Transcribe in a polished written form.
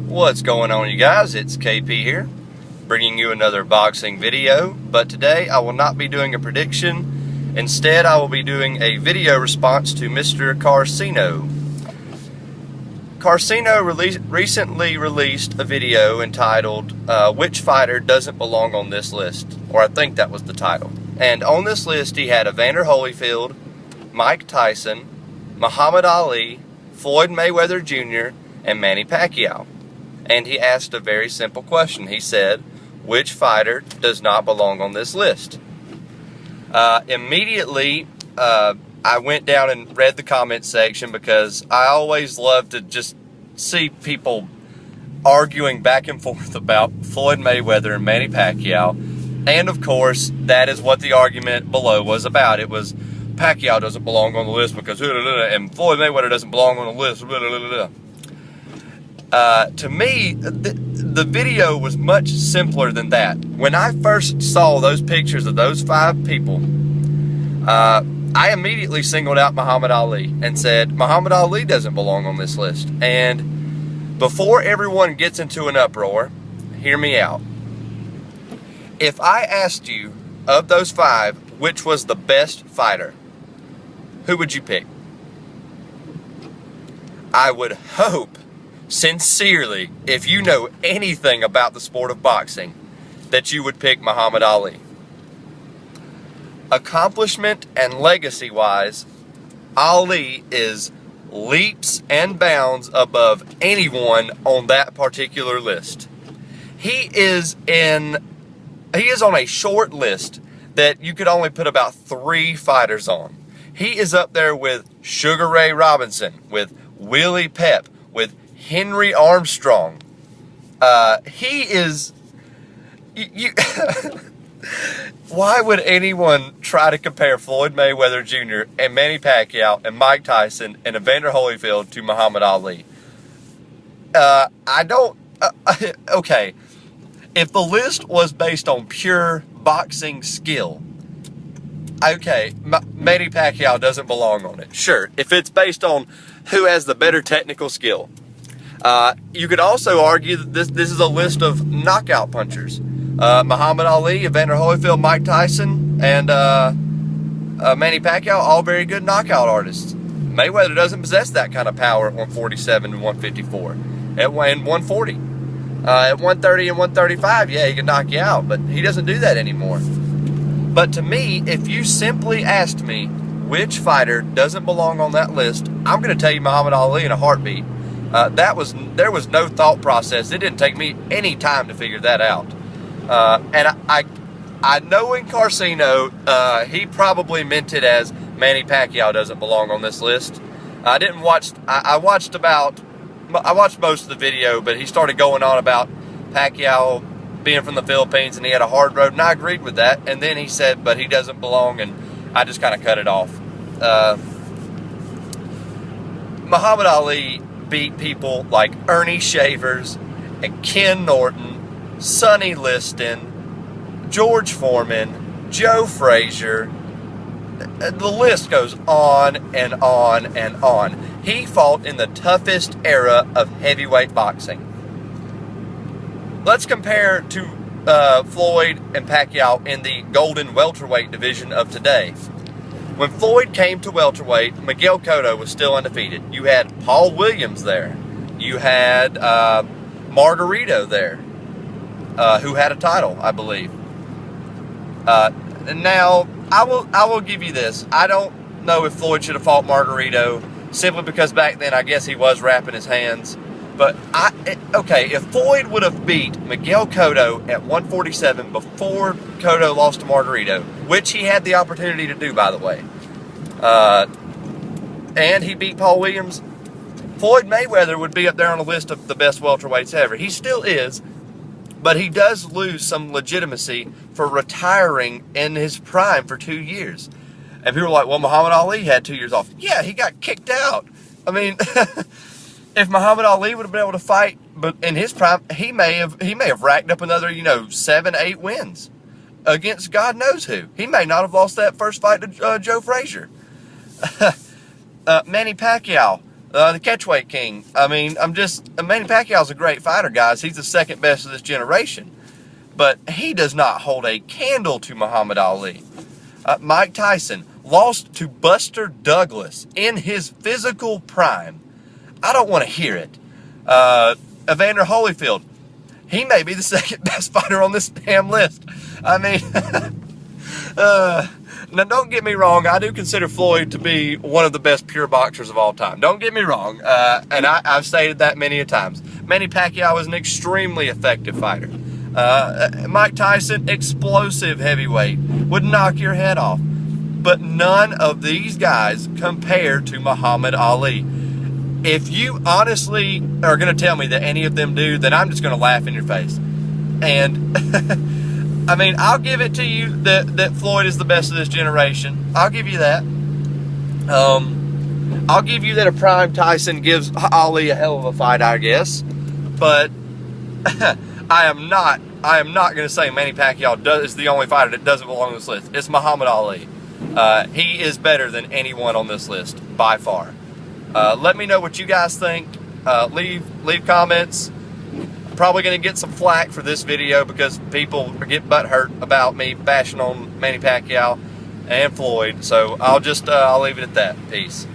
What's going on, you guys? It's KP here, bringing you another boxing video, but today I will not be doing a prediction. Instead, I will be doing a video response to Mr. Karceno. Karceno recently released a video entitled, Which Fighter Doesn't Belong on This List? Or I think that was the title. And on this list he had Evander Holyfield, Mike Tyson, Muhammad Ali, Floyd Mayweather Jr., and Manny Pacquiao. And he asked a very simple question. He said, which fighter does not belong on this list? Immediately, I went down and read the comment section because I always love to just see people arguing back and forth about Floyd Mayweather and Manny Pacquiao. And of course, that is what the argument below was about. It was Pacquiao doesn't belong on the list because and Floyd Mayweather doesn't belong on the list. To me, the video was much simpler than that. When I first saw those pictures of those five people, I immediately singled out Muhammad Ali and said, Muhammad Ali doesn't belong on this list. And before everyone gets into an uproar, hear me out. If I asked you, of those five, which was the best fighter, who would you pick? I would hope, sincerely, if you know anything about the sport of boxing, that you would pick Muhammad Ali. Accomplishment and legacy-wise, Ali is leaps and bounds above anyone on that particular list. He is on a short list that you could only put about 3 fighters on. He is up there with Sugar Ray Robinson, with Willie Pep, with Henry Armstrong. He is... Why would anyone try to compare Floyd Mayweather Jr. and Manny Pacquiao and Mike Tyson and Evander Holyfield to Muhammad Ali? Okay. If the list was based on pure boxing skill, okay, Manny Pacquiao doesn't belong on it. Sure, if it's based on who has the better technical skill. You could also argue that this is a list of knockout punchers. Muhammad Ali, Evander Holyfield, Mike Tyson, and Manny Pacquiao, all very good knockout artists. Mayweather doesn't possess that kind of power at 147 and 154. And 140. At 130 and 135, yeah, he can knock you out, but he doesn't do that anymore. But to me, if you simply asked me which fighter doesn't belong on that list, I'm going to tell you Muhammad Ali in a heartbeat. There was no thought process. It didn't take me any time to figure that out. And I know in Karceno, he probably meant it as Manny Pacquiao doesn't belong on this list. I watched most of the video, but he started going on about Pacquiao being from the Philippines and he had a hard road, and I agreed with that. And then he said, but he doesn't belong, and I just kind of cut it off. Muhammad Ali beat people like Ernie Shavers and Ken Norton, Sonny Liston, George Foreman, Joe Frazier. The list goes on and on and on. He fought in the toughest era of heavyweight boxing. Let's compare to Floyd and Pacquiao in the golden welterweight division of today. When Floyd came to welterweight, Miguel Cotto was still undefeated. You had Paul Williams there. You had Margarito there, who had a title, I believe. Now, I will give you this. I don't know if Floyd should have fought Margarito, simply because back then I guess he was wrapping his hands. But, okay, if Floyd would have beat Miguel Cotto at 147 before Cotto lost to Margarito, which he had the opportunity to do, by the way, and he beat Paul Williams, Floyd Mayweather would be up there on the list of the best welterweights ever. He still is, but he does lose some legitimacy for retiring in his prime for 2 years. And people are like, well, Muhammad Ali had 2 years off. Yeah, he got kicked out. I mean, if Muhammad Ali would have been able to fight, but in his prime, he may have racked up another, 7, 8 wins against God knows who. He may not have lost that first fight to Joe Frazier. Manny Pacquiao, The catchweight king. I mean, Manny Pacquiao's a great fighter, guys. He's the second best of this generation. But he does not hold a candle to Muhammad Ali. Mike Tyson lost to Buster Douglas in his physical prime. I don't want to hear it. Evander Holyfield, he may be the second best fighter on this damn list. I mean, now don't get me wrong, I do consider Floyd to be one of the best pure boxers of all time. Don't get me wrong, and I've stated that many a times. Manny Pacquiao is an extremely effective fighter. Mike Tyson, explosive heavyweight, would knock your head off. But none of these guys compare to Muhammad Ali. If you honestly are going to tell me that any of them do, then I'm just going to laugh in your face. And, I mean, I'll give it to you that Floyd is the best of this generation. I'll give you that. I'll give you that a prime Tyson gives Ali a hell of a fight, I guess. But I am not going to say Manny Pacquiao is the only fighter that doesn't belong on this list. It's Muhammad Ali. He is better than anyone on this list, by far. Let me know what you guys think. Leave comments. I'm probably going to get some flack for this video because people get butthurt about me bashing on Manny Pacquiao and Floyd. So I'll leave it at that. Peace.